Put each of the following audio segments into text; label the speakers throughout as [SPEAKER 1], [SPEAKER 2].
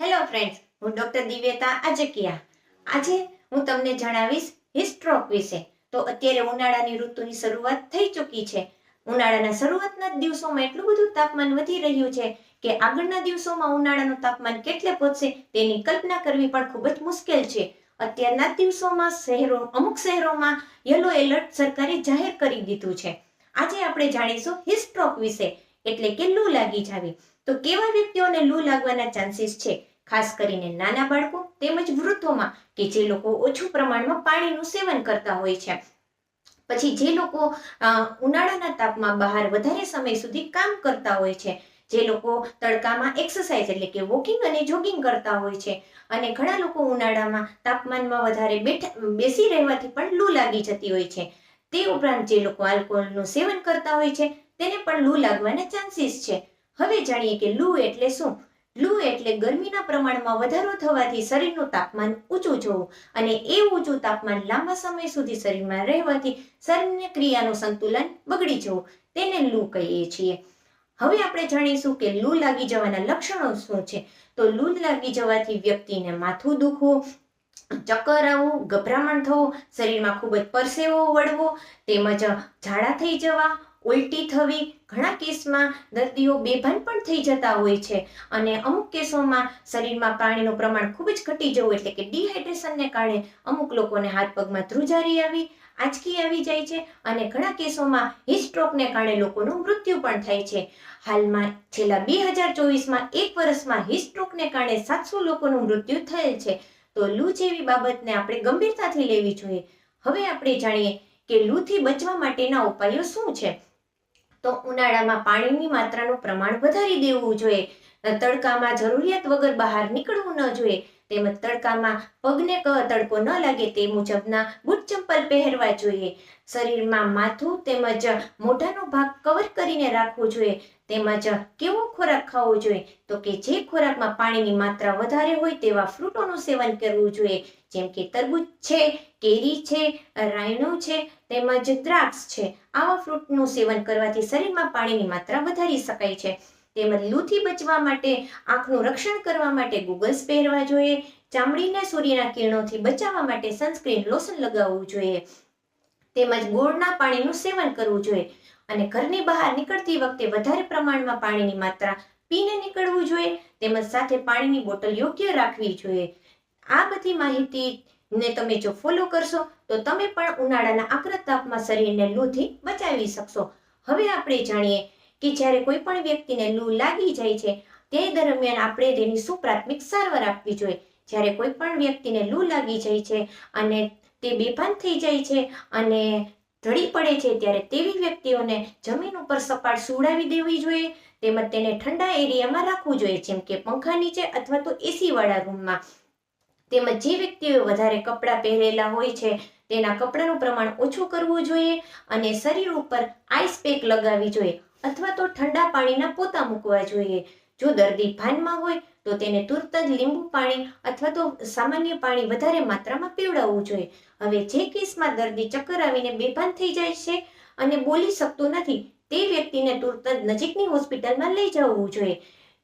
[SPEAKER 1] Hello friends, હું doctor દિવ્યતા આજકિયા. આજે હું તમને જણાવીશ હીટસ્ટ્રોક વિશે. તો અત્યારે ઉનાળાની ઋતુની શરૂઆત થઈ ચૂકી છે. ઉનાળાના શરૂઆતના જ દિવસોમાં એટલું બધું તાપમાન વધી રહ્યું છે કે આગળના દિવસોમાં ઉનાળાનું તાપમાન કેટલે પહોંચશે તેની કલ્પના કરવી પણ ખૂબ જ મુશ્કેલ છે. અત્યારના દિવસોમાં અમુક શહેરોમાં યલો એલર્ટ સરકારે જાહેર કરી દીધું છે. આજે આપણે જાણીશું હીટસ્ટ્રોક વિશે, એટલે કે લૂ લાગી જાવી. તો કેવા વ્યક્તિઓને લૂ લાગવાના ચાન્સીસ છે, ખાસ કરીને નાના બાળકો તેમજ વૃદ્ધોમાં કે જે લોકો ઓછું પ્રમાણમાં પાણીનું સેવન કરતા હોય છે. પછી જે લોકો ઉનાળાના તાપમાં બહાર વધારે સમય સુધી કામ કરતા હોય છે, જે લોકો તડકામાં એક્સરસાઇઝ એટલે કે વોકિંગ અને જોગિંગ કરતા હોય છે, અને ઘણા લોકો ઉનાળામાં તાપમાનમાં વધારે બેસી રહેવાથી પણ લૂ લાગી જતી હોય છે. તે ઉપરાંત જે લોકો આલ્કોહોલનું સેવન કરતા હોય છે તેને પણ લૂ લાગવાના ચાન્સીસ છે. હવે જાણીએ કે લૂ એટલે શું. લૂ એટલે ગરમીના પ્રમાણમાં વધારો થવાથી શરીરનું તાપમાન ઊંચું જવું, અને એ ઊંચું તાપમાન લાંબા સમય સુધી શરીરમાં રહેવાથી શરીરની ક્રિયાનું સંતુલન બગડી જવું, તેને લૂ કહીએ છીએ. હવે આપણે જાણીશું કે લૂ લાગી જવાના લક્ષણો શું છે. તો લૂ લાગી જવાથી વ્યક્તિને માથું દુખવું, ચક્કર આવવું, ગભરામણ થવું, શરીરમાં ખૂબ જ પરસેવો વળવો, તેમજ ઝાડા થઈ જવા, ઉલટી થવી, ઘણા કેસમાં દર્દીઓ બેભાન પણ થઈ જતા હોય છે, અને અમુક કેસોમાં શરીરમાં પાણીનું પ્રમાણ ખૂબ જ ઘટી જવું એટલે કે ડિહાઇડ્રેશનને કારણે અમુક લોકોને હાથ પગમાં ધ્રુજારી આવી, આંચકી આવી જાય છે, અને ઘણા કેસોમાં હીટસ્ટ્રોકને કારણે લોકોનું મૃત્યુ પણ થાય છે. હાલમાં છેલ્લા 2024માં એક વર્ષમાં હીટસ્ટ્રોકને કારણે 700 લોકોનું મૃત્યુ થયેલ છે. તો લૂ જેવી બાબતને આપણે ગંભીરતાથી લેવી જોઈએ. હવે આપણે જાણીએ કે લૂથી બચવા માટેના ઉપાયો શું છે. તો ઉનાળામાં પાણીની માત્રાનું પ્રમાણ વધારી દેવું જોઈએ. તડકામાં જરૂરિયાત વગર બહાર નીકળવું ન જોઈએ, તેમજ તડકામાં પગને તડકો ન લાગે તે મુજબના બૂટ ચંપલ પહેરવા જોઈએ. શરીરમાં માથું તેમજ મોઢાનો ભાગ કવર કરીને રાખવું જોઈએ. તેમજ કેવો ખોરાક ખાવો જોઈએ, તો કે જે ખોરાકમાં પાણીની માત્રા વધારે હોય તેવા ફ્રૂટોનું સેવન કરવું જોઈએ, જેમ કે તરબૂચ છે, કેરી છે, રાયણું છે, તેમજ દ્રાક્ષ છે. આવા ફ્રૂટનું સેવન કરવાથી શરીરમાં પાણીની માત્રા વધારી શકાય છે. તેમજ લૂથી બચવા માટે આંખનું રક્ષણ કરવા માટે ગોગલ્સ પહેરવા જોઈએ. ચામડીને સૂર્યના કિરણોથી બચાવવા માટે સનસ્ક્રીન લોશન લગાવવું જોઈએ. તેમજ ગોળના પાણીનું સેવન કરવું જોઈએ, અને ઘરની બહાર નીકળતી વખતે વધારે પ્રમાણમાં પાણીની માત્રા પીને નીકળવું જોઈએ, તેમજ સાથે પાણીની બોટલ યોગ્ય રાખવી જોઈએ. આ બધી માહિતીને તમે જો ફોલો કરશો તો તમે પણ ઉનાળાના આકરા તાપમાં શરીરને લૂથી બચાવી શકશો. હવે આપણે જાણીએ કે જ્યારે કોઈ પણ વ્યક્તિને લૂ લાગી જાય છે તે દરમિયાન આપણે તેની શું પ્રાથમિક સારવાર આપવી જોઈએ. જ્યારે કોઈ પણ વ્યક્તિને લૂ લાગી જાય છે અને તે બેભાન થઈ જાય છે અને ઢળી પડે છે, ત્યારે તેવી વ્યક્તિઓને જમીન ઉપર સપાટ સુવડાવી દેવી જોઈએ, તેમજ તેને ઠંડા એરિયામાં રાખવું જોઈએ, જેમ કે પંખા નીચે અથવા તો એસી વાળા રૂમમાં. તેમજ જે વ્યક્તિઓએ વધારે કપડાં પહેરેલા હોય છે તેના કપડાનું પ્રમાણ ઓછું કરવું જોઈએ, અને શરીર ઉપર આઈસ પેક લગાવવી જોઈએ, અથવા તો ઠંડા પાણીના પોતા મૂકવા જોઈએ. જો દર્દી ભાનમાં હોય તો તેને તુરત જ લીંબુ પાણી અથવા તો સામાન્ય પાણી વધારે માત્રામાં પીવડાવવું જોઈએ. હવે જે કેસમાં દર્દી ચક્કર આવીને બેભાન થઈ જાય છે અને બોલી શકતો નથી, તે વ્યક્તિને તુરત જ નજીકની હોસ્પિટલમાં લઈ જવું જોઈએ.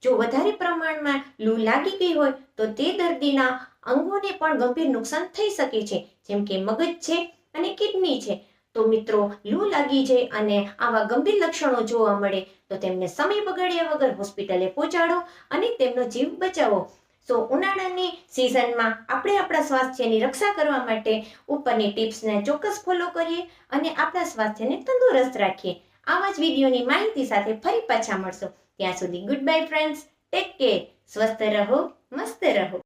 [SPEAKER 1] જો વધારે પ્રમાણમાં લૂ લાગી ગઈ હોય તો તે દર્દીના અંગોને પણ ગંભીર નુકસાન થઈ શકે છે, જેમ કે મગજ છે અને કિડની છે. તો મિત્રો, લૂ લાગી જાય અને આવા ગંભીર લક્ષણો જોવા મળે તો તેમને સમય બગાડ્યા વગર હોસ્પિટલે પહોંચાડો અને તેમનો જીવ બચાવો. સો ઉનાળાની સિઝનમાં આપણે આપણા સ્વાસ્થ્યની રક્ષા કરવા માટે ઉપરની ટિપ્સને ચોક્કસ ફોલો કરીએ અને આપણા સ્વાસ્થ્યને તંદુરસ્ત રાખીએ. આવા જ વિડીયોની માહિતી સાથે ફરી પાછા મળશો. ત્યાં સુધી good bye friends. Take care. સ્વસ્થ રહો, મસ્ત રહો.